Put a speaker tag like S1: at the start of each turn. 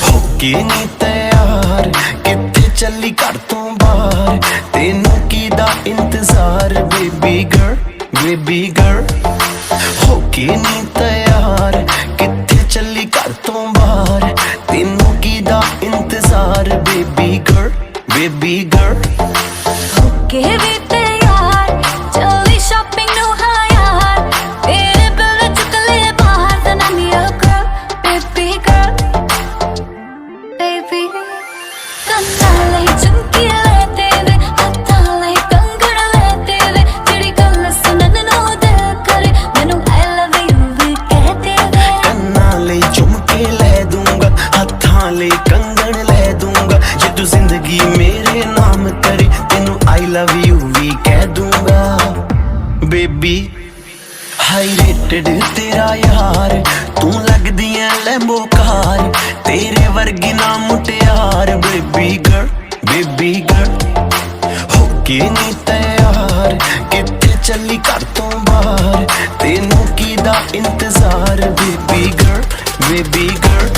S1: होके नी तैयार कित्थे चली घर तो बाहर तेनू कीदा इंतजार बेबी गर्ल होके नी तैयार कित्थे चली घर तो बाहर तेनू कीदा इंतजार बेबी गर्ल
S2: होके भी तैयार चली शॉपिंग नु हाँ यार तेरे बिल चुक ले बाहर then I'm your girl baby girl baby ਕੰਨਾਂ ਲਈ ਝੁਮਕੀ ਲੈ ਤੇਰੇ ਹੱਥਾਂ ਲਈ ਕੰਗਣ ਲੈ ਤੇਰੇ ਜਿਹੜੀ ਗੱਲ ਸੁਣਨ ਨੂੰ ਦਿਲ ਕਰੇ ਮੈਨੂੰ I love you ਵੀ ਕਹਿ ਤੇਰੇ
S1: ਕੰਨਾਂ ਲਈ ਝੁਮਕੇ ਲੈ ਦੂੰਗਾ ਹੱਥਾਂ ਲਈ ਕੰਗਣ ਲੈ ਦੂੰਗਾ ਜੇ ਤੂੰ ਜ਼ਿੰਦਗੀ ਮੇਰੇ ਨਾਮ ਕਰੇ ਤੈਨੂੰ I love you ਵੀ ਕਹਿ ਦੂੰਗਾ ਬੇਬੀ ਹਾਈ ਰੇਟਡ ਤੇਰਾ ਯਾਰ ਤੂੰ ਲੱਗਦੀ ਐ ਲੈਂਬੋ ਕਾਰ ਤੇਰੇ ਵਰਗੀ ਨਾ ਮੁਟਿਆਰ ਬੇਬੀ ਗਰਲ ਹੋਕੇ ਨੀ ਤੈयार ਕਿੱਥੇ ਚੱਲੀ ਘਰ ਤੋਂ ਬਾਹਰ ਤੈਨੂੰ ਕੀਦਾ ਇੰਤਜ਼ਾਰ ਬੇਬੀ ਗਰਲ